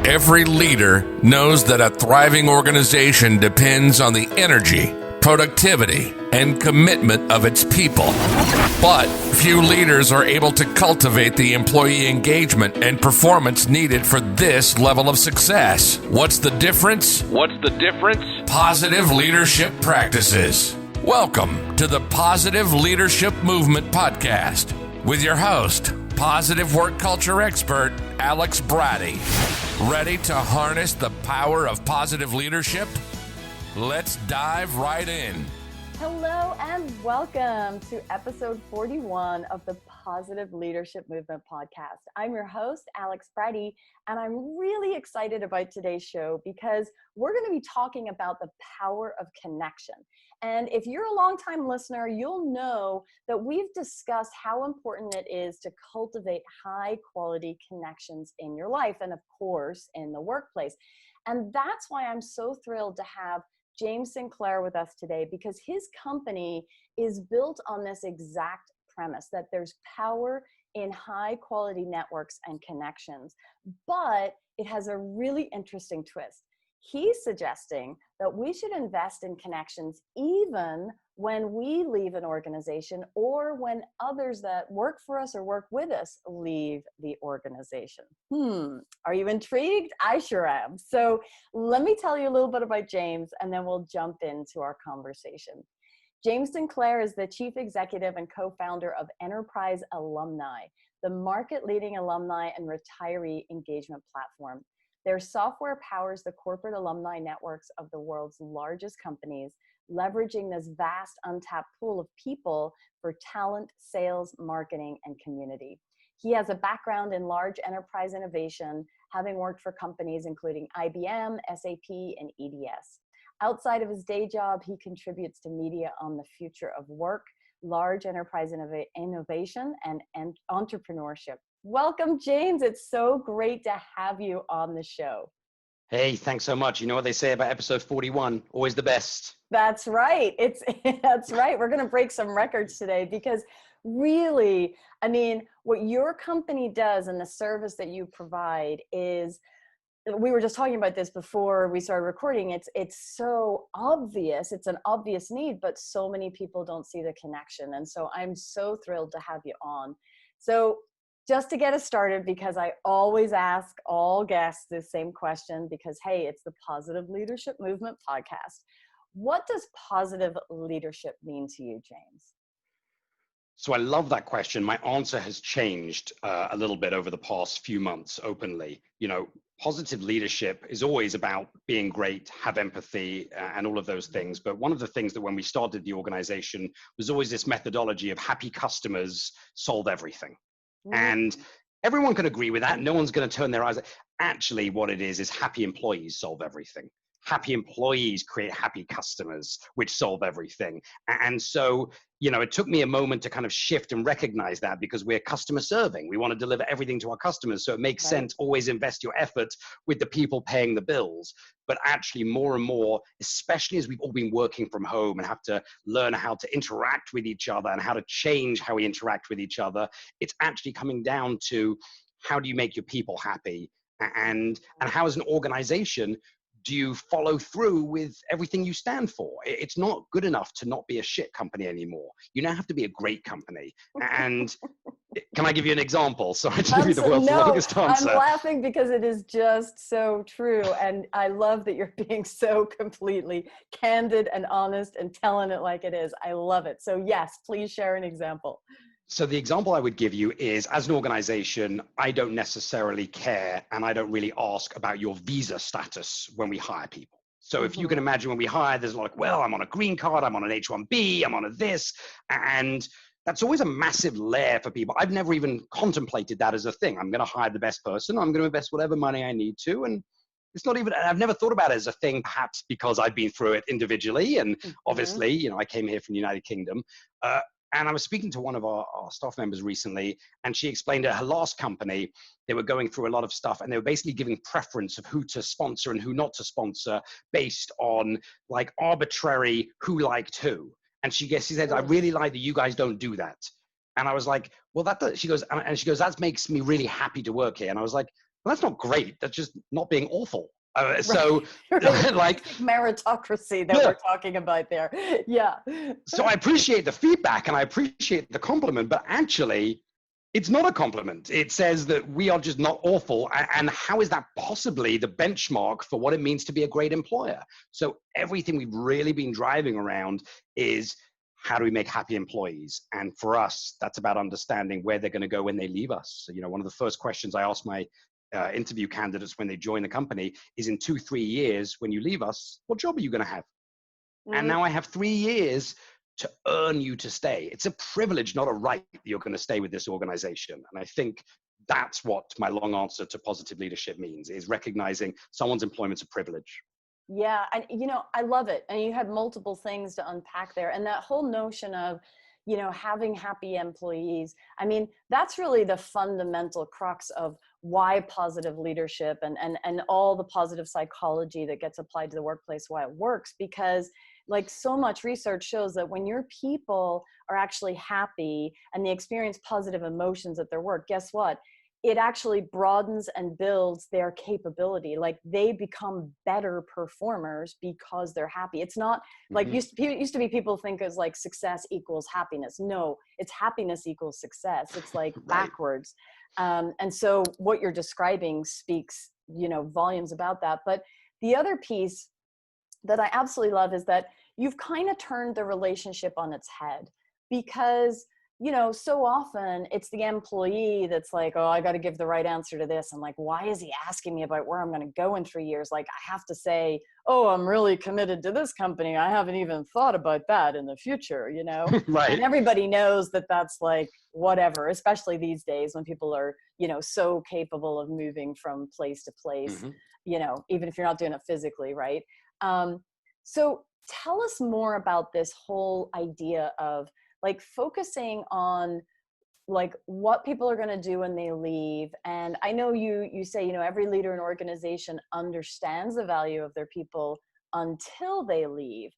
Every leader knows that a thriving organization depends on the energy, productivity, and commitment of its people. But few leaders are able to cultivate the employee engagement and performance needed for this level of success. What's the difference? Positive leadership practices. Welcome to the Positive Leadership Movement Podcast with your host, positive work culture expert, Alex Bratty. Ready to harness the power of positive leadership? Let's dive right in. Hello and welcome to episode 41 of the Positive Leadership Movement Podcast. I'm your host, Alex Bratty, and I'm really excited about today's show because we're going to be talking about the power of connection. And if you're a longtime listener, you'll know that we've discussed how important it is to cultivate high quality connections in your life and, of course, in the workplace. And that's why I'm so thrilled to have James Sinclair with us today, because his company is built on this exact premise that there's power in high quality networks and connections, but it has a really interesting twist. He's suggesting that we should invest in connections even when we leave an organization or when others that work for us or work with us leave the organization. Are you intrigued? I sure am. So let me tell you a little bit about James, and then we'll jump into our conversation. James Sinclair is the chief executive and co-founder of Enterprise Alumni, the market-leading alumni and retiree engagement platform. Their software powers the corporate alumni networks of the world's largest companies, leveraging this vast untapped pool of people for talent, sales, marketing, and community. He has a background in large enterprise innovation, having worked for companies including IBM, SAP, and EDS. Outside of his day job, he contributes to media on the future of work, large enterprise innovation, and entrepreneurship. Welcome, James. It's so great to have you on the show. Hey, thanks so much. You know what they say about episode 41, always the best. That's right. That's right. We're going to break some records today because really, I mean, what your company does and the service that you provide is, we were just talking about this before we started recording. It's so obvious. It's an obvious need, but so many people don't see the connection. And so I'm so thrilled to have you on. So just to get us started, because I always ask all guests this same question because, hey, it's the Positive Leadership Movement Podcast. What does positive leadership mean to you, James? So I love that question. My answer has changed a little bit over the past few months openly. You know, positive leadership is always about being great, have empathy, and all of those things. But one of the things that when we started the organization was always this methodology of happy customers solve everything. And everyone can agree with that. No one's going to turn their eyes. Actually, what it is happy employees solve everything. Happy employees create happy customers, which solve everything. And so, you know, it took me a moment to kind of shift and recognize that because we're customer serving. We want to deliver everything to our customers. So it makes sense, always invest your effort with the people paying the bills. But actually more and more, especially as we've all been working from home and have to learn how to interact with each other and how to change how we interact with each other, it's actually coming down to how do you make your people happy? And how as an organization, do you follow through with everything you stand for? It's not good enough to not be a shit company anymore. You now have to be a great company. And can I give you an example? Sorry to give you the world's longest answer. I'm laughing because it is just so true. And I love that you're being so completely candid and honest and telling it like it is. I love it. So yes, please share an example. So the example I would give you is, as an organization, I don't necessarily care and I don't really ask about your visa status when we hire people. So if you can imagine when we hire, there's like, well, I'm on a green card, I'm on an H-1B, I'm on a this, and that's always a massive layer for people. I've never even contemplated that as a thing. I'm going to hire the best person. I'm going to invest whatever money I need to. And it's not even, I've never thought about it as a thing, perhaps because I've been through it individually. And obviously, you know, I came here from the United Kingdom. And I was speaking to one of our staff members recently, and she explained at her last company, they were going through a lot of stuff, and they were basically giving preference of who to sponsor and who not to sponsor based on like arbitrary who liked who. And she said, I really like that you guys don't do that. And I was like, well, she goes, that makes me really happy to work here. And I was like, Well, that's not great. That's just not being awful. Right. Like meritocracy that yeah. we're talking about there. Yeah. So I appreciate the feedback and I appreciate the compliment, but actually it's not a compliment. It says that we are just not awful. And how is that possibly the benchmark for what it means to be a great employer? So everything we've really been driving around is how do we make happy employees? And for us, that's about understanding where they're going to go when they leave us. So, one of the first questions I ask my interview candidates when they join the company is, in 2-3 years, when you leave us, what job are you going to have? And now I have 3 years to earn you to stay. It's a privilege, not a right, that you're going to stay with this organization. And I think that's what my long answer to positive leadership means, is recognizing someone's employment's a privilege. Yeah. And, I love it. And you had multiple things to unpack there. And that whole notion of, having happy employees. I mean, that's really the fundamental crux of why positive leadership and all the positive psychology that gets applied to the workplace, why it works, because like so much research shows that when your people are actually happy and they experience positive emotions at their work, guess what? It actually broadens and builds their capability. Like they become better performers because they're happy. It's not like used to be people think as like success equals happiness. No, it's happiness equals success. It's like backwards. And so what you're describing speaks, volumes about that. But the other piece that I absolutely love is that you've kind of turned the relationship on its head, because so often it's the employee that's like, oh, I got to give the right answer to this. I'm like, why is he asking me about where I'm going to go in 3 years? Like, I have to say, oh, I'm really committed to this company. I haven't even thought about that in the future, Right. And everybody knows that that's like whatever, especially these days when people are, so capable of moving from place to place, even if you're not doing it physically, right? So tell us more about this whole idea of like focusing on like what people are going to do when they leave. And I know you say, every leader in organization understands the value of their people until they leave.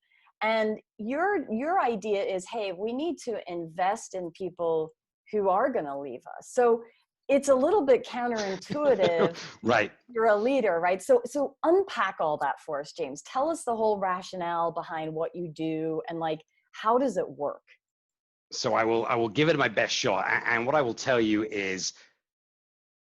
And your idea is, hey, we need to invest in people who are going to leave us. So it's a little bit counterintuitive. Right. You're a leader, right? So unpack all that for us, James. Tell us the whole rationale behind what you do and like, how does it work? So I will give it my best shot. And what I will tell you is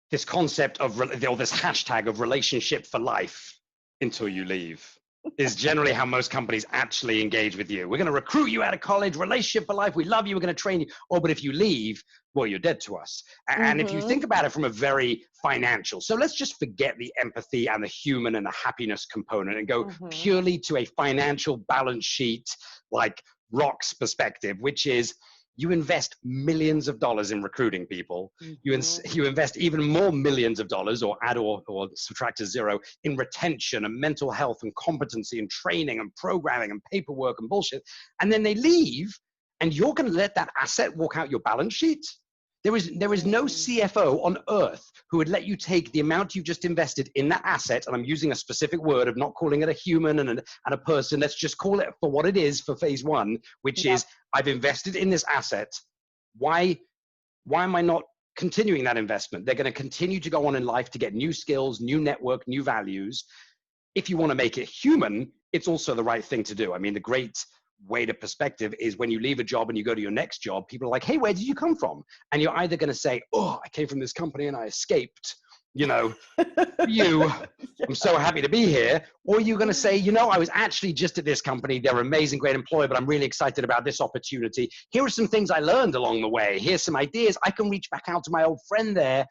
this concept of, or this hashtag of relationship for life until you leave is generally how most companies actually engage with you. We're going to recruit you out of college, relationship for life. We love you. We're going to train you. Oh, but if you leave, well, you're dead to us. And if you think about it from a very financial, so let's just forget the empathy and the human and the happiness component and go purely to a financial balance sheet, like Rock's perspective, which is, you invest millions of dollars in recruiting people. You invest even more millions of dollars, or add or subtract to zero, in retention and mental health and competency and training and programming and paperwork and bullshit. And then they leave, and you're going to let that asset walk out your balance sheet? There is no CFO on earth who would let you take the amount you've just invested in that asset, and I'm using a specific word of not calling it a human and a person. Let's just call it for what it is for phase one, which is, I've invested in this asset. Why am I not continuing that investment? They're going to continue to go on in life to get new skills, new network, new values. If you want to make it human, it's also the right thing to do. I mean, the great way to perspective is when you leave a job and you go to your next job, people are like, hey, where did you come from? And you're either going to say, oh, I came from this company and I escaped, I'm so happy to be here. Or you're going to say, I was actually just at this company. They're an amazing, great employer, but I'm really excited about this opportunity. Here are some things I learned along the way. Here's some ideas. I can reach back out to my old friend there.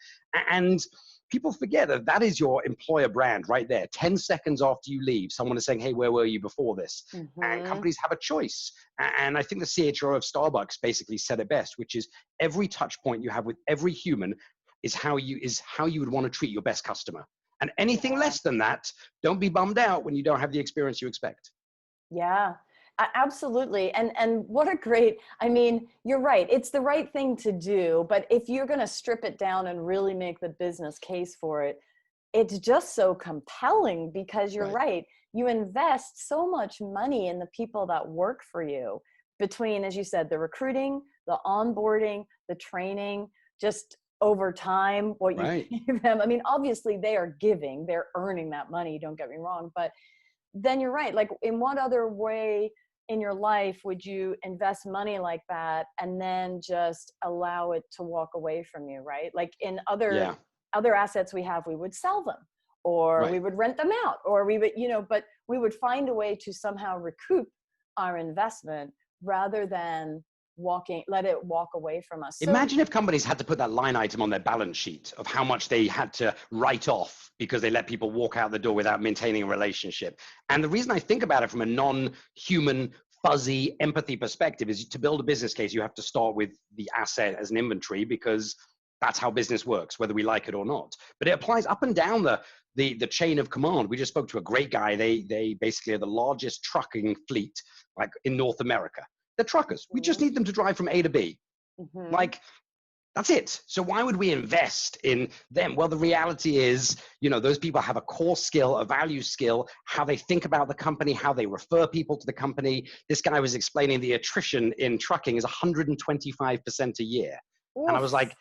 And people forget that is your employer brand right there. 10 seconds after you leave, someone is saying, hey, where were you before this? And companies have a choice. And I think the CHRO of Starbucks basically said it best, which is every touch point you have with every human is how you would want to treat your best customer. And anything less than that, don't be bummed out when you don't have the experience you expect. Yeah. Absolutely. And what a great, you're right. It's the right thing to do, but if you're going to strip it down and really make the business case for it, it's just so compelling, because you're right. You invest so much money in the people that work for you, between, as you said, the recruiting, the onboarding, the training, just over time what you Right. give them. I mean, obviously they are giving, they're earning that money, don't get me wrong, but then you're right. Like, in what other way in your life would you invest money like that and then just allow it to walk away from you, right? Like, in Yeah. other assets we have, we would sell them, or we Right. would rent them out, or we would, but we would find a way to somehow recoup our investment rather than let it walk away from us. So Imagine if companies had to put that line item on their balance sheet of how much they had to write off because they let people walk out the door without maintaining a relationship. And the reason I think about it from a non-human, fuzzy empathy perspective is, to build a business case, you have to start with the asset as an inventory, because that's how business works, whether we like it or not. But it applies up and down the chain of command. We just spoke to a great guy. They basically are the largest trucking fleet, like, in North America. They're truckers. We just need them to drive from A to B. Like, that's it. So why would we invest in them? Well, the reality is, those people have a core skill, a value skill, how they think about the company, how they refer people to the company. This guy was explaining the attrition in trucking is 125% a year. And I was like,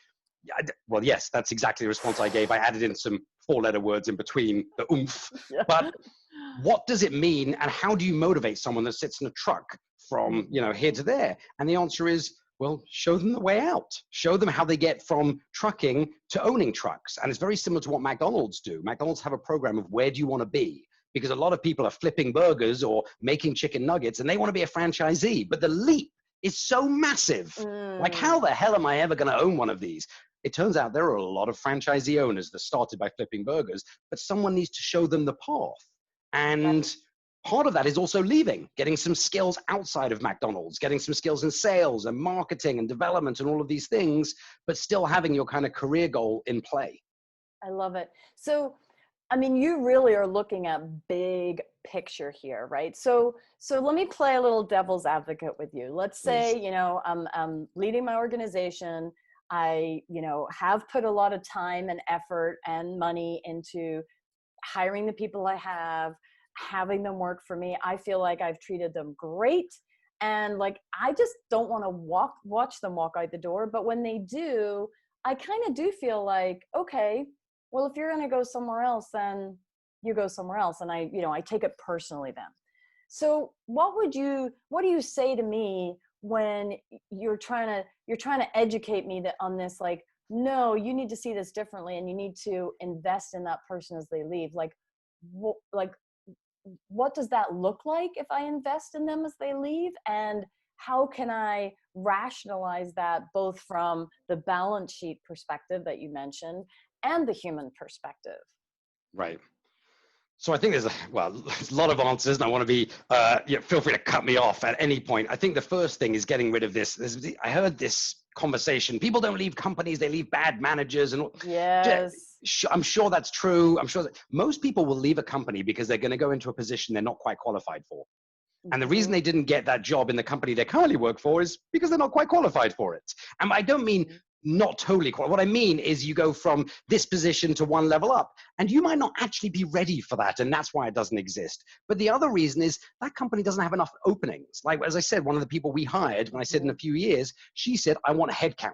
well, yes, that's exactly the response I gave. I added in some 4-letter words in between the oomph. Yeah. But what does it mean, and how do you motivate someone that sits in a truck from here to there? And the answer is, well, show them the way out. Show them how they get from trucking to owning trucks. And it's very similar to what McDonald's do. McDonald's have a program of, where do you want to be? Because a lot of people are flipping burgers or making chicken nuggets, and they want to be a franchisee. But the leap is so massive. Like, how the hell am I ever going to own one of these? It turns out there are a lot of franchisee owners that started by flipping burgers, but someone needs to show them the path. And part of that is also leaving, getting some skills outside of McDonald's, getting some skills in sales and marketing and development and all of these things, but still having your kind of career goal in play. I love it. So, I mean, you really are looking at big picture here, right? So let me play a little devil's advocate with you. Let's say, I'm leading my organization. I, have put a lot of time and effort and money into hiring the people I have, having them work for me. I feel like I've treated them great. And like, I just don't want to watch them walk out the door. But when they do, I kind of do feel like, okay, well, if you're going to go somewhere else, then you go somewhere else. And I take it personally then. So what do you say to me when you're trying to educate me on this? Like, no, you need to see this differently, and you need to invest in that person as they leave. Like, what does that look like if I invest in them as they leave? And how can I rationalize that, both from the balance sheet perspective that you mentioned and the human perspective? Right. So I think there's a lot of answers, and I want to be, feel free to cut me off at any point. I think the first thing is getting rid of this. I heard this conversation. People don't leave companies, they leave bad managers. And yes, I'm sure that's true. I'm sure that most people will leave a company because they're going to go into a position they're not quite qualified for. And the reason they didn't get that job in the company they currently work for is because they're not quite qualified for it. And I don't mean not totally qualified. What I mean is, you go from this position to one level up, and you might not actually be ready for that, and that's why it doesn't exist. But the other reason is that company doesn't have enough openings. Like, as I said, one of the people we hired, when I said in a few years, she said, I want a headcount.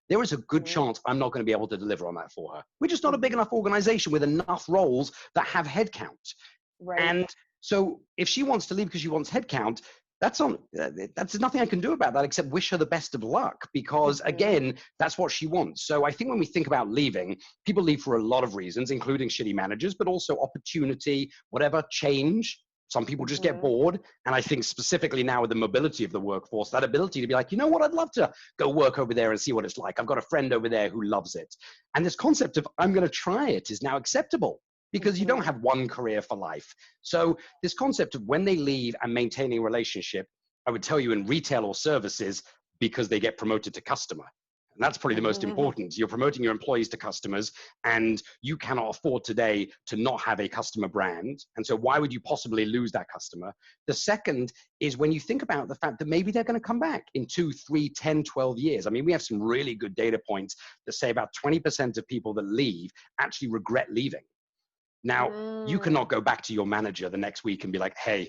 There is a good chance I'm not going to be able to deliver on that for her. We're just not a big enough organization with enough roles that have headcount. right. And so if she wants to leave because she wants headcount, that's nothing I can do about that except wish her the best of luck, because again, that's what she wants. So I think when we think about leaving, people leave for a lot of reasons, including shitty managers, but also opportunity, whatever, change. Some people just get bored. And I think specifically now with the mobility of the workforce, that ability to be like, you know what, I'd love to go work over there and see what it's like. I've got a friend over there who loves it. And this concept of I'm going to try it is now acceptable, because you don't have one career for life. So this concept of when they leave and maintaining a relationship, I would tell you in retail or services, because they get promoted to customer. And that's probably the most important. You're promoting your employees to customers, and you cannot afford today to not have a customer brand. And so why would you possibly lose that customer? The second is when you think about the fact that maybe they're going to come back in 2, 3, 10, 12 years. I mean, we have some really good data points that say about 20% of people that leave actually regret leaving. Now, you cannot go back to your manager the next week and be like, hey,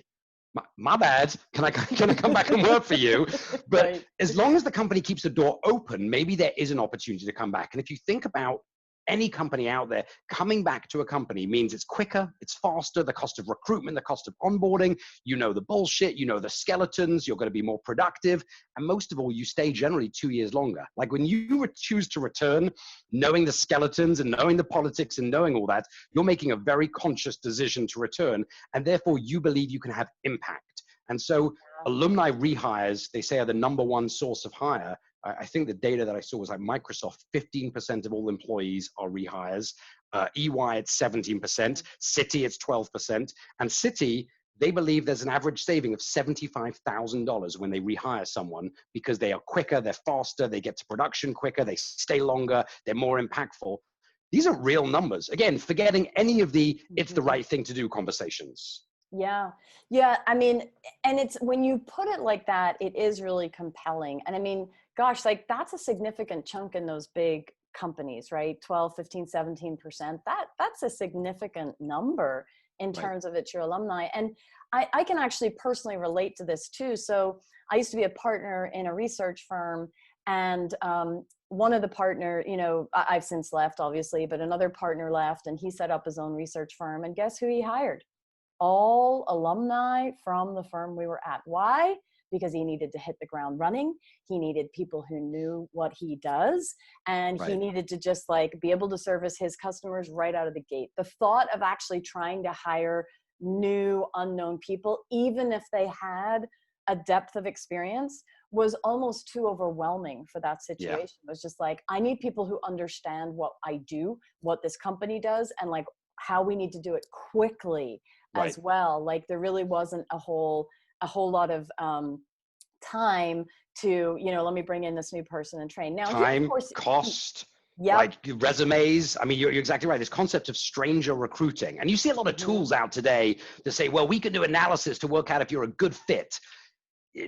my bad, can I come back and work for you? But Right. as long as the company keeps the door open, maybe there is an opportunity to come back. And if you think about any company out there, coming back to a company means it's quicker, it's faster, the cost of recruitment, the cost of onboarding, you know the bullshit, you know the skeletons, you're going to be more productive, and most of all, you stay generally 2 years longer. Like when you choose to return, knowing the skeletons and knowing the politics and knowing all that, you're making a very conscious decision to return, and therefore you believe you can have impact. And so alumni rehires, they say, are the number one source of hire. I think the data that I saw was like Microsoft, 15% of all employees are rehires. EY, it's 17%. Citi, it's 12%. And Citi, they believe there's an average saving of $75,000 when they rehire someone because they are quicker, they're faster, they get to production quicker, they stay longer, they're more impactful. These are real numbers. Again, forgetting any of the it's the right thing to do conversations. Yeah. Yeah. I mean, and it's when you put it like that, it is really compelling. And I mean, gosh, like that's a significant chunk in those big companies, right? 12, 15, 17%. That's a significant number in terms of it's your alumni. And I can actually personally relate to this too. So I used to be a partner in a research firm, and one of the partner, you know, I've since left obviously, but another partner left and he set up his own research firm, and guess who he hired? All alumni from the firm we were at. Why? Because he needed to hit the ground running. He needed people who knew what he does, and he needed to just like be able to service his customers right out of the gate. The thought of actually trying to hire new unknown people, even if they had a depth of experience, was almost too overwhelming for that situation. It was just like, I need people who understand what I do, what this company does, and like how we need to do it quickly as well. Like there really wasn't a whole lot of time to, you know, let me bring in this new person and train. Now, time, of course, cost, like resumes. I mean, you're exactly right. This concept of stranger recruiting. And you see a lot of tools out today to say, well, we can do analysis to work out if you're a good fit.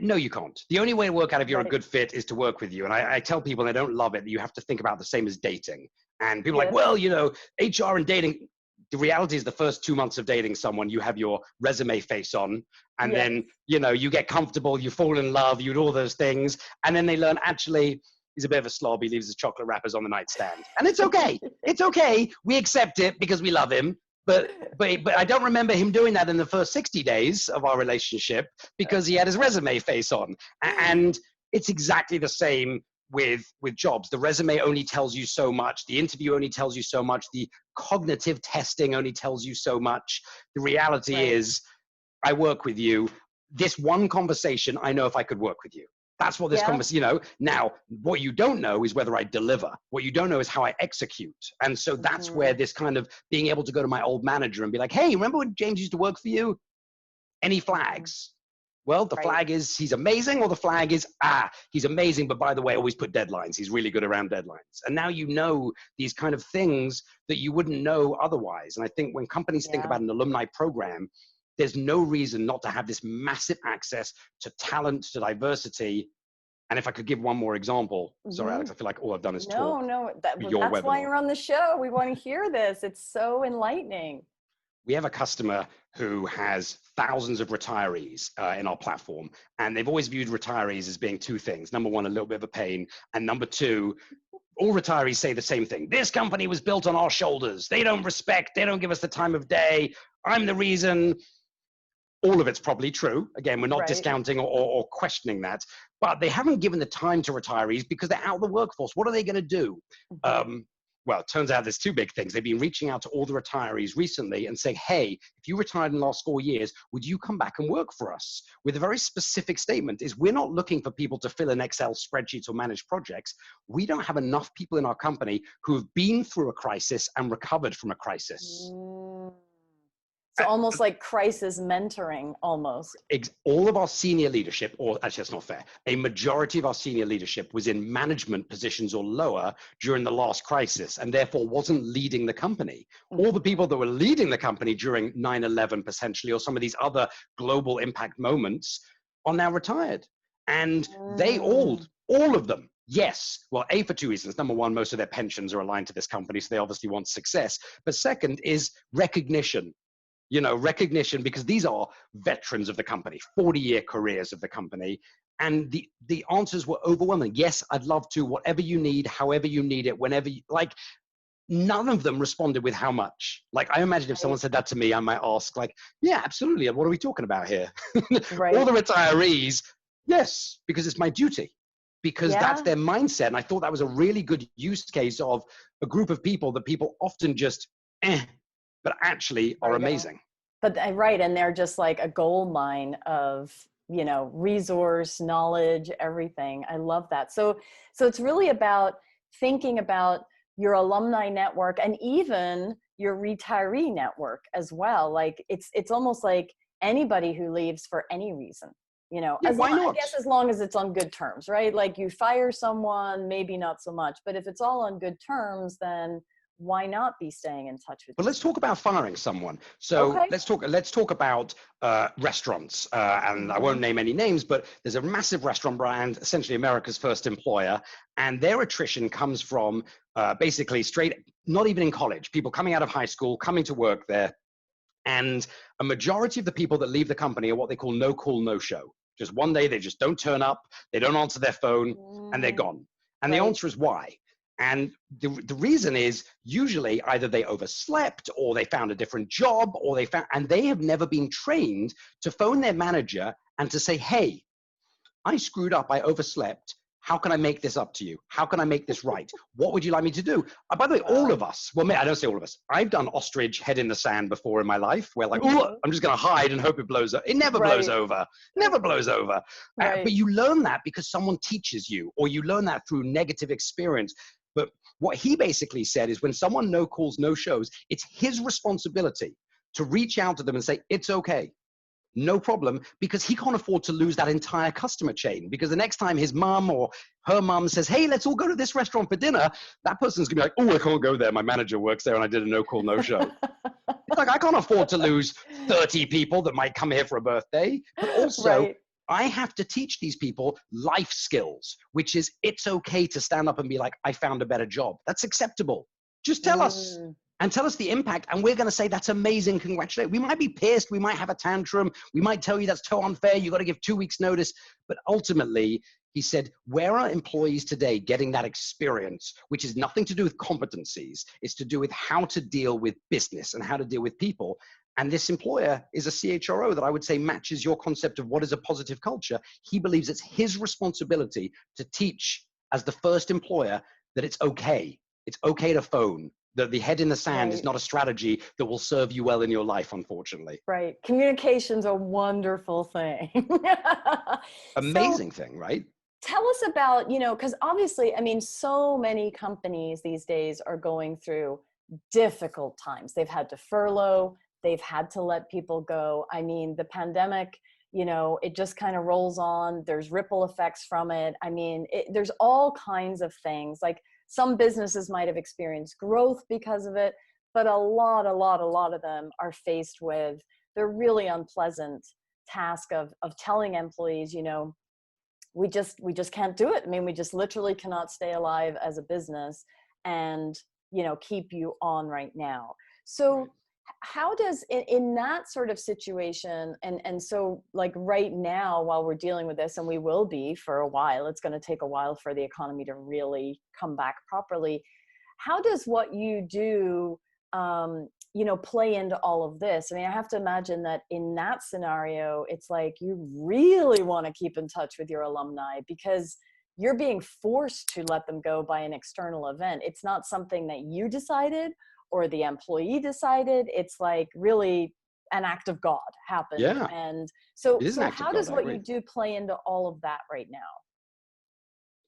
No, you can't. The only way to work out if you're a good fit is to work with you. And I tell people, and I don't love it, that you have to think about the same as dating. And people are like, well, you know, HR and dating. The reality is the first 2 months of dating someone, you have your resume face on, and then, you know, you get comfortable, you fall in love, you do all those things. And then they learn, actually, he's a bit of a slob. He leaves his chocolate wrappers on the nightstand. And it's okay. It's okay. We accept it because we love him. But I don't remember him doing that in the first 60 days of our relationship because he had his resume face on. And it's exactly the same with jobs. The resume only tells you so much. The interview only tells you so much. The cognitive testing only tells you so much. The reality is, I work with you. This one conversation, I know if I could work with you. That's what this conversation, you know. Now, what you don't know is whether I deliver. What you don't know is how I execute. And so that's where this kind of being able to go to my old manager and be like, hey, remember when James used to work for you? Any flags? Well, the flag is he's amazing, or the flag is, he's amazing, but by the way, always put deadlines. He's really good around deadlines. And now you know these kind of things that you wouldn't know otherwise. And I think when companies think about an alumni program, there's no reason not to have this massive access to talent, to diversity. And if I could give one more example, sorry, Alex, I feel like all I've done is talk. No, that's why you're on the show. We want to hear this. It's so enlightening. We have a customer who has thousands of retirees in our platform, and they've always viewed retirees as being two things. Number one, a little bit of a pain, and number two, all retirees say the same thing. This company was built on our shoulders. They don't respect, they don't give us the time of day. I'm the reason. All of it's probably true. Again, we're not discounting or questioning that, but they haven't given the time to retirees because they're out of the workforce. What are they going to do? Well, it turns out there's two big things. They've been reaching out to all the retirees recently and saying, hey, if you retired in the last 4 years, would you come back and work for us? With a very specific statement is, we're not looking for people to fill in Excel spreadsheets or manage projects. We don't have enough people in our company who have been through a crisis and recovered from a crisis. So almost like crisis mentoring, almost. All of our senior leadership, or actually that's not fair, a majority of our senior leadership was in management positions or lower during the last crisis, and therefore wasn't leading the company. All the people that were leading the company during 9/11 potentially, or some of these other global impact moments, are now retired. And they all of them, yes, well, A, for two reasons. Number one, most of their pensions are aligned to this company, so they obviously want success. But second is recognition. recognition, because these are veterans of the company, 40-year careers of the company. And the answers were overwhelming. Yes, I'd love to, whatever you need, however you need it, whenever you like. None of them responded with how much. Like, I imagine if someone said that to me, I might ask, like, yeah, absolutely. And what are we talking about here? Right. All the retirees, yes, because it's my duty, because that's their mindset. And I thought that was a really good use case of a group of people that people often just, but actually are amazing. But right. And they're just like a gold mine of, resource, knowledge, everything. I love that. So it's really about thinking about your alumni network and even your retiree network as well. Like it's almost like anybody who leaves for any reason, Why not? I guess as long as it's on good terms, right? Like you fire someone, maybe not so much, but if it's all on good terms, then why not be staying in touch with But let's talk about firing someone. So let's talk about restaurants, and I won't name any names, but there's a massive restaurant brand, essentially America's first employer, and their attrition comes from basically straight, not even in college, people coming out of high school, coming to work there, and a majority of the people that leave the company are what they call no call, no show. Just one day they just don't turn up, they don't answer their phone, and they're gone. And the answer is why? And the reason is usually either they overslept or they found a different job and they have never been trained to phone their manager and to say, hey, I screwed up, I overslept. How can I make this up to you? How can I make this right? What would you like me to do? By the way, all of us, well, I don't say all of us. I've done ostrich head in the sand before in my life where like, oh, I'm just going to hide and hope it blows over. It never blows over, never blows over. But you learn that because someone teaches you, or you learn that through negative experience. But what he basically said is when someone no calls, no shows, it's his responsibility to reach out to them and say, it's okay, no problem, because he can't afford to lose that entire customer chain. Because the next time his mom or her mom says, hey, let's all go to this restaurant for dinner, that person's gonna be like, oh, I can't go there. My manager works there and I did a no call, no show. It's like, I can't afford to lose 30 people that might come here for a birthday. But also, I have to teach these people life skills, which is it's okay to stand up and be like, I found a better job. That's acceptable. Just tell us and tell us the impact. And we're going to say, that's amazing. Congratulations. We might be pissed. We might have a tantrum. We might tell you that's so unfair. You got to give 2 weeks notice. But ultimately, he said, where are employees today getting that experience, which is nothing to do with competencies. It's to do with how to deal with business and how to deal with people. And this employer is a CHRO that I would say matches your concept of what is a positive culture. He believes it's his responsibility to teach as the first employer that it's okay. It's okay to phone. That the head in the sand is not a strategy that will serve you well in your life, unfortunately. Right. Communication's a wonderful thing. Amazing thing, right? Tell us about, because obviously, I mean, so many companies these days are going through difficult times. They've had to furlough. They've had to let people go. I mean, the pandemic, it just kind of rolls on. There's ripple effects from it. I mean, there's all kinds of things. Like some businesses might have experienced growth because of it, but a lot of them are faced with the really unpleasant task of telling employees, we just can't do it. I mean, we just literally cannot stay alive as a business and, keep you on right now. So how does in that sort of situation, and so like right now while we're dealing with this, and we will be for a while, it's going to take a while for the economy to really come back properly. How does what you do, play into all of this? I mean, I have to imagine that in that scenario, it's like you really want to keep in touch with your alumni because you're being forced to let them go by an external event. It's not something that you decided or the employee decided. It's like really an act of God happened. Yeah. And so how does what you do play into all of that right now?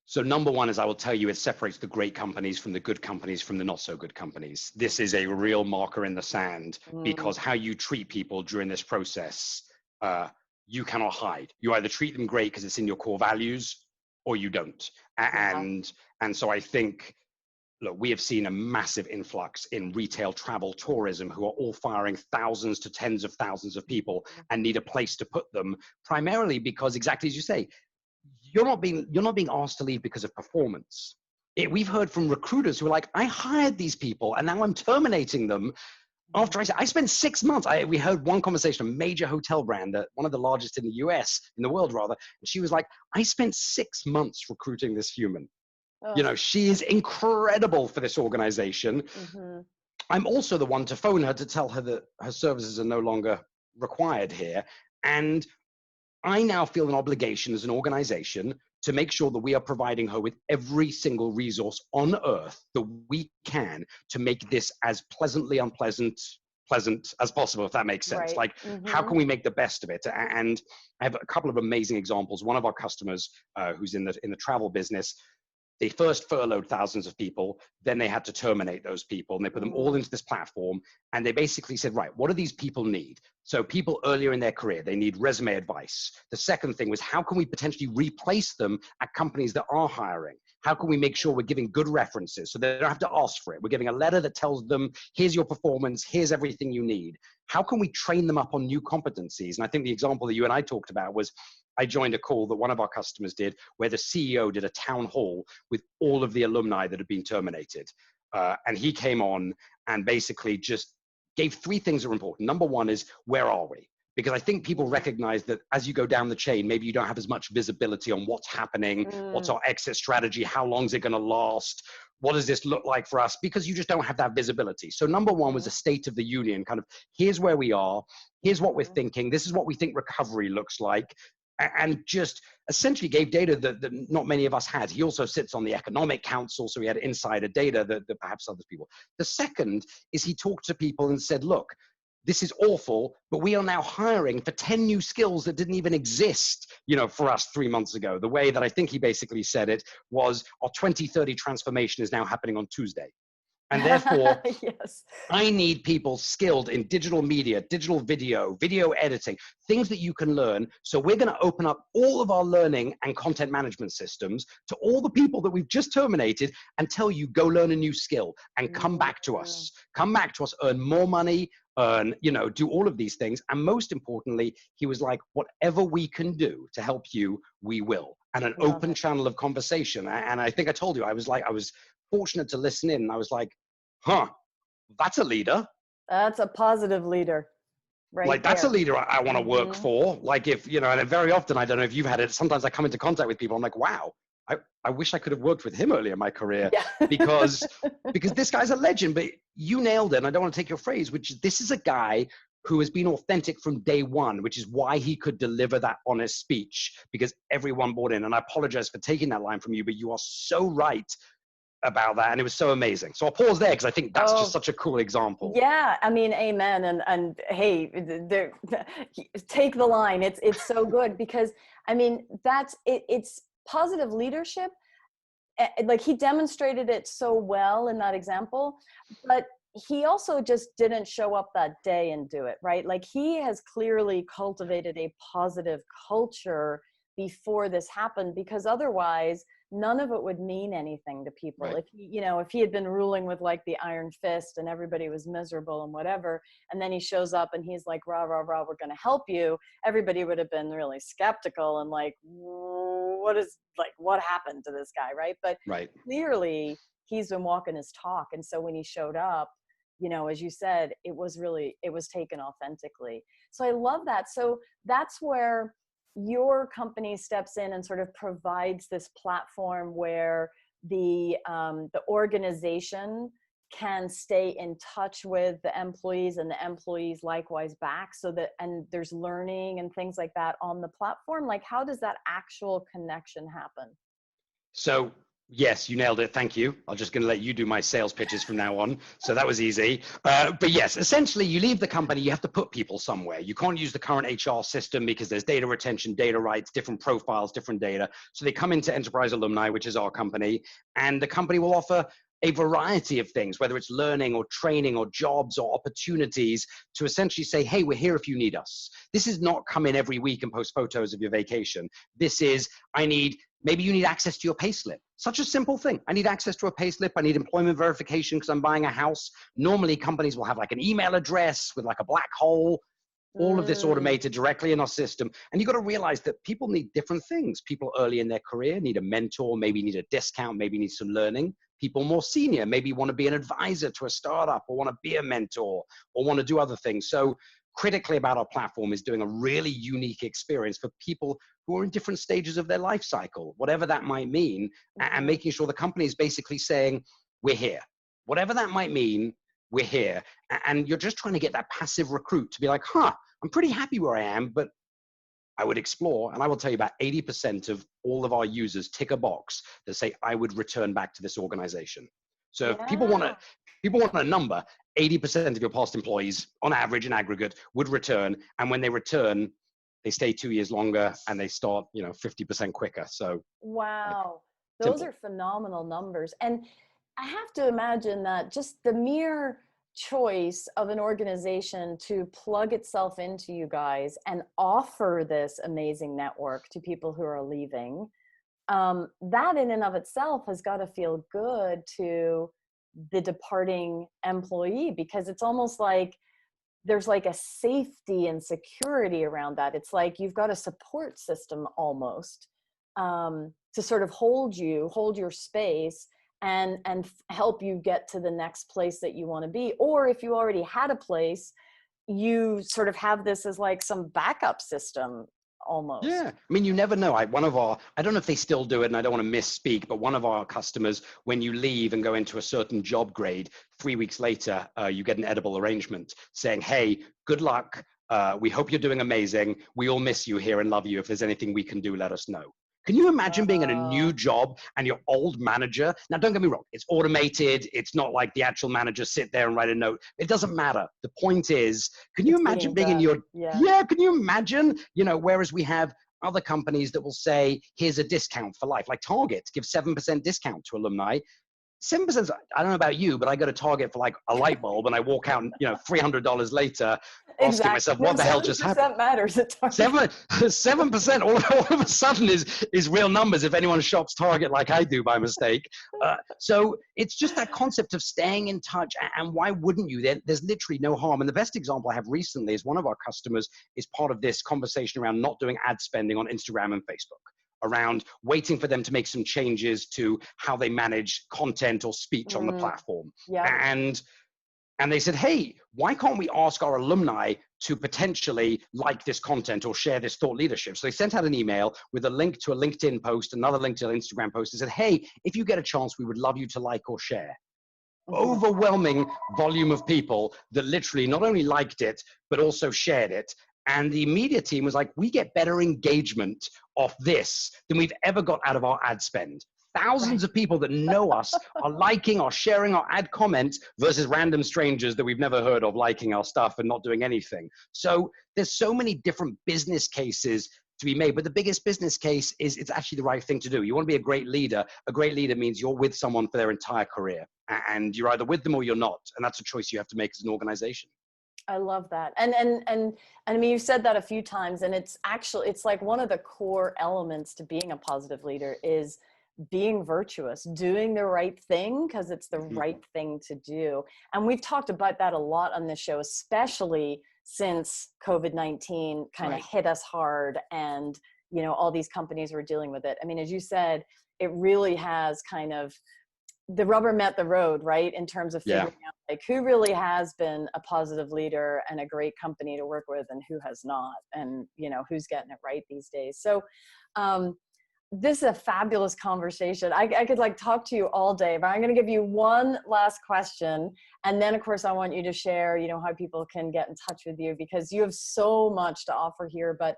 So number one is, I will tell you, it separates the great companies from the good companies from the not so good companies. This is a real marker in the sand because how you treat people during this process, you cannot hide. You either treat them great because it's in your core values or you don't. And so I think, look, we have seen a massive influx in retail, travel, tourism, who are all firing thousands to tens of thousands of people and need a place to put them, primarily because, exactly as you say, you're not being asked to leave because of performance. We've heard from recruiters who are like, I hired these people and now I'm terminating them. After I spent 6 months, we heard one conversation, a major hotel brand, one of the largest in the US, in the world rather, and she was like, I spent 6 months recruiting this human. Oh. She is incredible for this organization. Mm-hmm. I'm also the one to phone her to tell her that her services are no longer required here. And I now feel an obligation as an organization to make sure that we are providing her with every single resource on earth that we can to make this as pleasant as possible, if that makes sense. Right. Like, how can we make the best of it? And I have a couple of amazing examples. One of our customers, who's in the travel business, they first furloughed thousands of people, then they had to terminate those people, and they put them all into this platform. And they basically said, right, what do these people need? So people earlier in their career, they need resume advice. The second thing was, how can we potentially replace them at companies that are hiring? How can we make sure we're giving good references so they don't have to ask for it? We're giving a letter that tells them, here's your performance, here's everything you need. How can we train them up on new competencies? And I think the example that you and I talked about was, I joined a call that one of our customers did where the CEO did a town hall with all of the alumni that had been terminated. And he came on and basically just gave three things that are important. Number one is, where are we? Because I think people recognize that as you go down the chain, maybe you don't have as much visibility on what's happening, what's our exit strategy, how long is it going to last, what does this look like for us? Because you just don't have that visibility. So number one was a state of the union, kind of, here's where we are, here's what we're thinking, this is what we think recovery looks like, and just essentially gave data that not many of us had. He also sits on the Economic Council, so he had insider data that perhaps other people. The second is he talked to people and said, look, this is awful, but we are now hiring for 10 new skills that didn't even exist, for us 3 months ago. The way that I think he basically said it was, our 2030 transformation is now happening on Tuesday. And therefore, yes. I need people skilled in digital media, digital video editing, things that you can learn. So we're going to open up all of our learning and content management systems to all the people that we've just terminated and tell you, go learn a new skill and come back to us. Come back to us, earn more money, do all of these things. And most importantly, he was like, whatever we can do to help you, we will. And an open channel of conversation. And I think I told you, I was fortunate to listen in, and I was like, that's a leader. That's a positive leader, right? Like, that's a leader I want to work for. Like, if, and very often, I don't know if you've had it, sometimes I come into contact with people, I'm like, wow, I wish I could have worked with him earlier in my career, because this guy's a legend. But you nailed it, and I don't want to take your phrase, which is, this is a guy who has been authentic from day one, which is why he could deliver that honest speech, because everyone bought in. And I apologize for taking that line from you, but you are so right about that, and it was so amazing. So I'll pause there, because I think that's just such a cool example. Yeah, I mean, amen. And hey, take the line. It's so good, because I mean, that's it. It's positive leadership. Like, he demonstrated it so well in that example, but he also just didn't show up that day and do it, right? Like, he has clearly cultivated a positive culture before this happened, because otherwise none of it would mean anything to people. Right. If he had been ruling with like the iron fist and everybody was miserable and whatever, and then he shows up and he's like, rah, rah, rah, we're going to help you, everybody would have been really skeptical and like, what happened to this guy, right? But clearly he's been walking his talk. And so when he showed up, as you said, it was taken authentically. So I love that. So that's where your company steps in and sort of provides this platform where the organization can stay in touch with the employees, and the employees likewise back, and there's learning and things like that on the platform. Like, how does that actual connection happen? So yes, you nailed it. Thank you. I'm just going to let you do my sales pitches from now on. So that was easy. But yes, essentially, you leave the company, you have to put people somewhere. You can't use the current HR system because there's data retention, data rights, different profiles, different data. So they come into Enterprise Alumni, which is our company, and the company will offer a variety of things, whether it's learning or training or jobs or opportunities, to essentially say, hey, we're here if you need us. This is not come in every week and post photos of your vacation. This is, maybe you need access to your payslip. Such a simple thing. I need access to a payslip. I need employment verification because I'm buying a house. Normally, companies will have like an email address with like a black hole. All of this automated directly in our system. And you got to realize that people need different things. People early in their career need a mentor, maybe need a discount, maybe need some learning. people more senior, maybe want to be an advisor to a startup or want to be a mentor or want to do other things. So critically about our platform is doing a really unique experience for people who are in different stages of their life cycle, whatever that might mean, and making sure the company is basically saying, we're here. Whatever that might mean, we're here. And you're just trying to get that passive recruit to be like, I'm pretty happy where I am, but I would explore. And I will tell you about 80% of all of our users tick a box that say, I would return back to this organization. So if people want a number, 80% of your past employees on average in aggregate would return. And when they return, they stay 2 years longer and they start, 50% quicker. So wow, those are phenomenal numbers. And I have to imagine that just the mere choice of an organization to plug itself into you guys and offer this amazing network to people who are leaving, that in and of itself has got to feel good to the departing employee, because it's almost like there's like a safety and security around that. It's like you've got a support system almost, to sort of hold your space and help you get to the next place that you want to be. Or if you already had a place, you sort of have this as like some backup system almost. Yeah. I mean, you never know. I don't know if they still do it and I don't want to misspeak, but one of our customers, when you leave and go into a certain job grade, 3 weeks later, you get an edible arrangement saying, hey, good luck. We hope you're doing amazing. We all miss you here and love you. If there's anything we can do, let us know. Can you imagine being in a new job and your old manager? Now, don't get me wrong. It's automated. It's not like the actual manager sit there and write a note. It doesn't matter. The point is, can you imagine being in your, can you imagine, whereas we have other companies that will say, here's a discount for life, like Target gives 7% discount to alumni. 7%, I don't know about you, but I go to Target for like a light bulb and I walk out and, $300 later, asking myself, what the hell just happened? 7% matters at Target. 7%, all of a sudden is real numbers if anyone shops Target like I do by mistake. So it's just that concept of staying in touch, and why wouldn't you? There's literally no harm. And the best example I have recently is one of our customers is part of this conversation around not doing ad spending on Instagram and Facebook, around waiting for them to make some changes to how they manage content or speech on the platform. And they said, hey, why can't we ask our alumni to potentially like this content or share this thought leadership? So they sent out an email with a link to a LinkedIn post, another link to an Instagram post, and said, hey, if you get a chance, we would love you to like or share. Overwhelming volume of people that literally not only liked it, but also shared it. And the media team was like, we get better engagement off this than we've ever got out of our ad spend. Thousands of people that know us are liking or sharing our ad comments versus random strangers that we've never heard of liking our stuff and not doing anything. So there's so many different business cases to be made, but the biggest business case is it's actually the right thing to do. You want to be a great leader. A great leader means you're with someone for their entire career, and you're either with them or you're not. And that's a choice you have to make as an organization. I love that. And I mean, you've said that a few times, and it's like one of the core elements to being a positive leader is being virtuous, doing the right thing because it's the right thing to do. And we've talked about that a lot on this show, especially since COVID-19 kind of hit us hard, and all these companies were dealing with it. I mean, as you said, it really has kind of, the rubber met the road, right? In terms of figuring out like who really has been a positive leader and a great company to work with and who has not, and who's getting it right these days. So this is a fabulous conversation. I could like talk to you all day, but I'm going to give you one last question. And then of course I want you to share, how people can get in touch with you, because you have so much to offer here. But,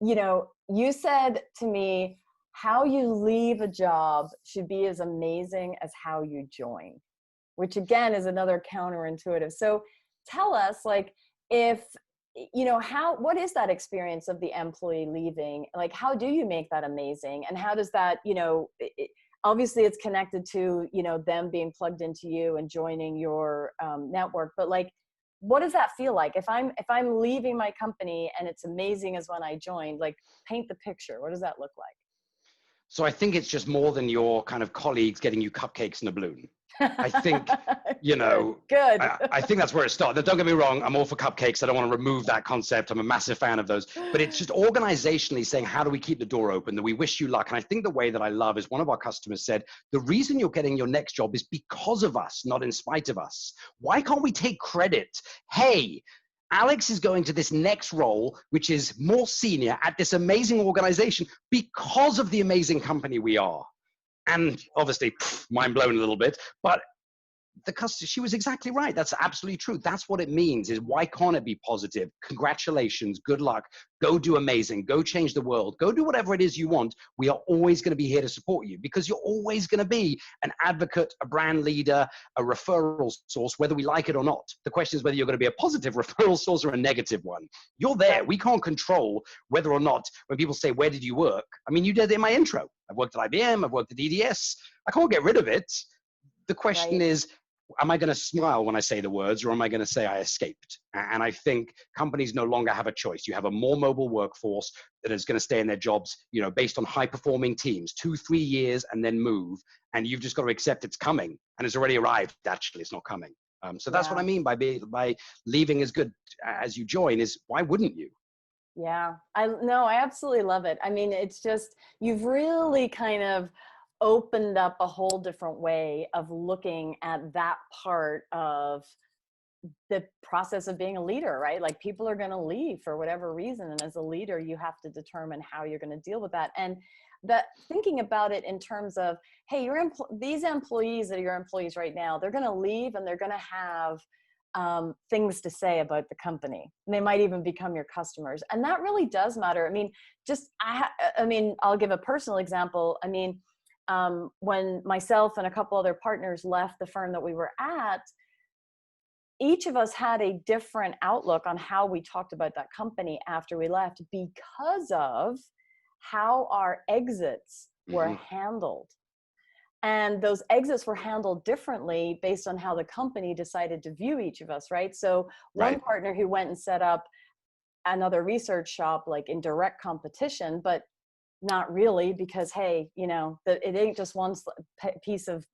you said to me, how you leave a job should be as amazing as how you join, which again is another counterintuitive. So tell us, like, what is that experience of the employee leaving? Like, how do you make that amazing? And how does that, obviously it's connected to, them being plugged into you and joining your network, but like, what does that feel like? If I'm leaving my company and it's amazing as when I joined, like, paint the picture. What does that look like? So I think it's just more than your kind of colleagues getting you cupcakes and a balloon. I think, Good. I think that's where it started. Don't get me wrong, I'm all for cupcakes. I don't want to remove that concept. I'm a massive fan of those. But it's just organizationally saying, how do we keep the door open? That we wish you luck. And I think the way that I love is one of our customers said, the reason you're getting your next job is because of us, not in spite of us. Why can't we take credit? Hey, Alex is going to this next role, which is more senior at this amazing organization because of the amazing company we are. And obviously, mind blown a little bit, but the customer, she was exactly right. That's absolutely true. That's what it means, is why can't it be positive? Congratulations, good luck, go do amazing, go change the world, go do whatever it is you want. We are always going to be here to support you because you're always going to be an advocate, a brand leader, a referral source, whether we like it or not. The question is whether you're going to be a positive referral source or a negative one. You're there. We can't control whether or not, when people say, where did you work? I mean, you did it in my intro. I've worked at IBM, I've worked at EDS. I can't get rid of it. The question is, am I going to smile when I say the words, or am I going to say I escaped? And I think companies no longer have a choice. You have a more mobile workforce that is going to stay in their jobs, based on high performing teams, 2-3 years and then move. And you've just got to accept it's coming, and it's already arrived. Actually, it's not coming. So that's what I mean by leaving as good as you join, is why wouldn't you? Yeah, I absolutely love it. I mean, it's just, you've really kind of opened up a whole different way of looking at that part of the process of being a leader, right? Like, people are going to leave for whatever reason. And as a leader, you have to determine how you're going to deal with that. And that, thinking about it in terms of, hey, these employees that are your employees right now, they're going to leave and they're going to have things to say about the company. And they might even become your customers. And that really does matter. I mean, I'll give a personal example. I mean, when myself and a couple other partners left the firm that we were at, each of us had a different outlook on how we talked about that company after we left, because of how our exits were handled. And those exits were handled differently based on how the company decided to view each of us, right? So one partner who went and set up another research shop, like in direct competition, but not really, because, hey, it ain't just one piece of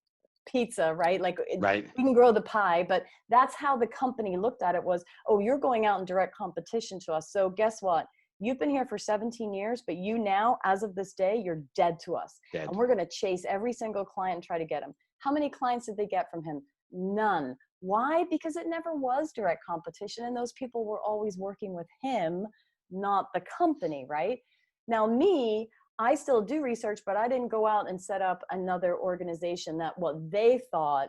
pizza, right? Like, we can grow the pie, but that's how the company looked at it, was, oh, you're going out in direct competition to us. So guess what? You've been here for 17 years, but you now, as of this day, you're dead to us. And we're going to chase every single client and try to get him. How many clients did they get from him? None. Why? Because it never was direct competition, and those people were always working with him, not the company, right? Now, I still do research, but I didn't go out and set up another organization that what they thought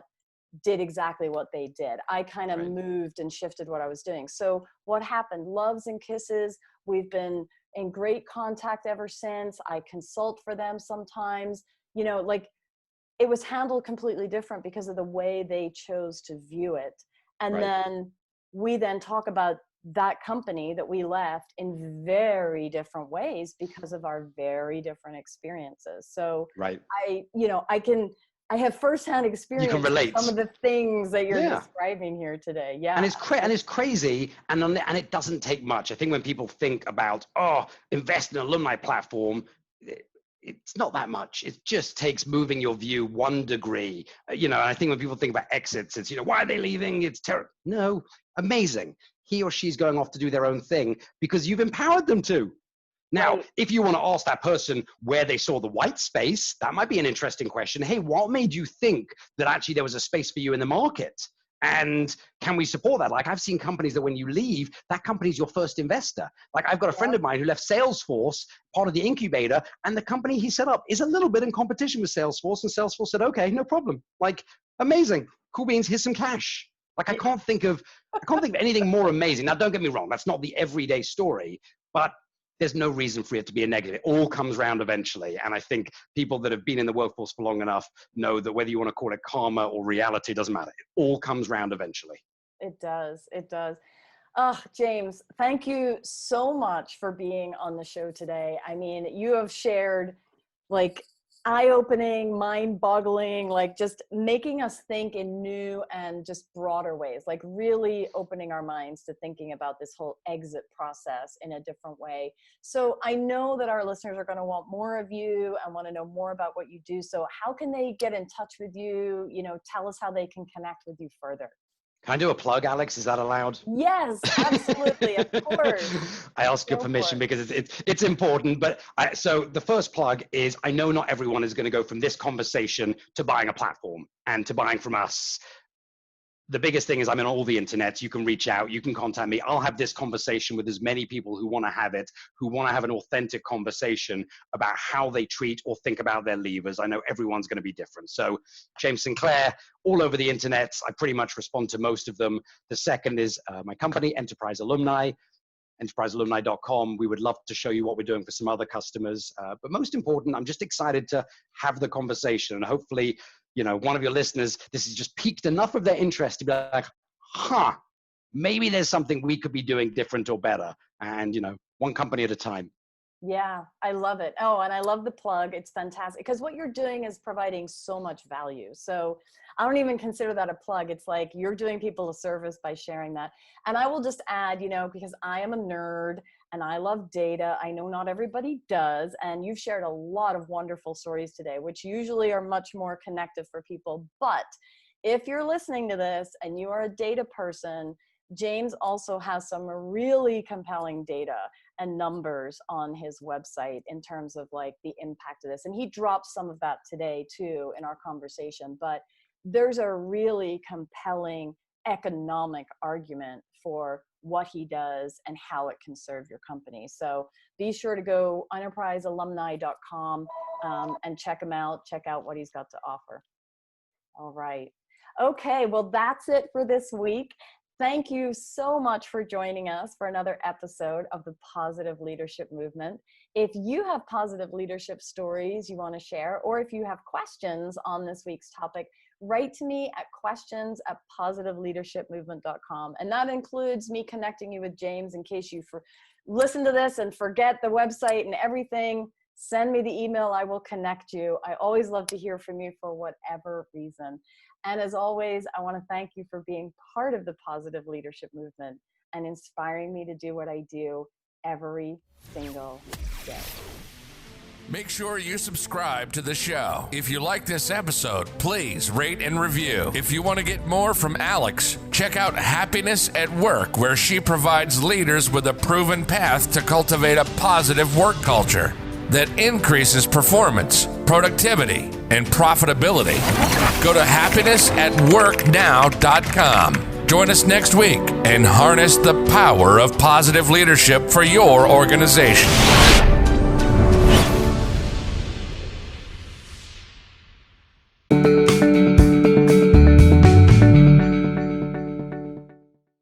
did exactly what they did. I kind of moved and shifted what I was doing. So what happened? Loves and kisses. We've been in great contact ever since. I consult for them sometimes. It was handled completely different because of the way they chose to view it. And then we talk about that company that we left in very different ways because of our very different experiences. So I have firsthand experience with some of the things that you're describing here today. Yeah. And it's crazy. And it doesn't take much. I think when people think about, invest in an alumni platform, it's not that much. It just takes moving your view 1 degree. And I think when people think about exits, it's, why are they leaving? It's terrible. No, amazing. He or she's going off to do their own thing because you've empowered them to. Now, if you want to ask that person where they saw the white space, that might be an interesting question. Hey, what made you think that actually there was a space for you in the market? And can we support that? Like, I've seen companies that when you leave, that company's your first investor. Like, I've got a friend of mine who left Salesforce, part of the incubator, and the company he set up is a little bit in competition with Salesforce. And Salesforce said, okay, no problem. Like, amazing. Cool beans, here's some cash. Like, I can't think of anything more amazing. Now, don't get me wrong. That's not the everyday story, but there's no reason for it to be a negative. It all comes round eventually. And I think people that have been in the workforce for long enough know that whether you want to call it karma or reality, doesn't matter. It all comes round eventually. It does. It does. Oh, James, thank you so much for being on the show today. I mean, you have shared, like, eye-opening, mind-boggling, like just making us think in new and just broader ways, like really opening our minds to thinking about this whole exit process in a different way. So I know that our listeners are going to want more of you and want to know more about what you do. So how can they get in touch with you? You know, tell us how they can connect with you further. Can I do a plug, Alex? Is that allowed? Yes, absolutely. Of course. I ask your permission because it's important. But so the first plug is, I know not everyone is going to go from this conversation to buying a platform and to buying from us. The biggest thing is I'm on all the internets. You can reach out, you can contact me. I'll have this conversation with as many people who want to have it, who want to have an authentic conversation about how they treat or think about their levers. I know everyone's going to be different. So James Sinclair, all over the internet. I pretty much respond to most of them. The second is my company, Enterprise Alumni, enterprisealumni.com. We would love to show you what we're doing for some other customers. But most important, I'm just excited to have the conversation, and hopefully, you know, one of your listeners, this has just piqued enough of their interest to be like, maybe there's something we could be doing different or better. And, you know, one company at a time. Yeah, I love it. Oh, and I love the plug. It's fantastic because what you're doing is providing so much value. So I don't even consider that a plug. It's like you're doing people a service by sharing that. And I will just add, you know, because I am a nerd and I love data. I know not everybody does. And you've shared a lot of wonderful stories today, which usually are much more connective for people. But if you're listening to this and you are a data person, James also has some really compelling data and numbers on his website in terms of like the impact of this. And he dropped some of that today too in our conversation, but there's a really compelling economic argument for what he does and how it can serve your company. So be sure to go enterprisealumni.com and check him out, check out what he's got to offer. All right. Okay, well, that's it for this week. Thank you so much for joining us for another episode of the Positive Leadership Movement. If you have positive leadership stories you want to share, or if you have questions on this week's topic, write to me at questions@positiveleadershipmovement.com. And that includes me connecting you with James in case you listen to this and forget the website and everything. Send me the email. I will connect you. I always love to hear from you for whatever reason. And as always, I want to thank you for being part of the Positive Leadership Movement and inspiring me to do what I do every single day. Make sure you subscribe to the show. If you like this episode, please rate and review. If you want to get more from Alex, check out Happiness at Work, where she provides leaders with a proven path to cultivate a positive work culture that increases performance, productivity, and profitability. Go to happinessatworknow.com. Join us next week and harness the power of positive leadership for your organization.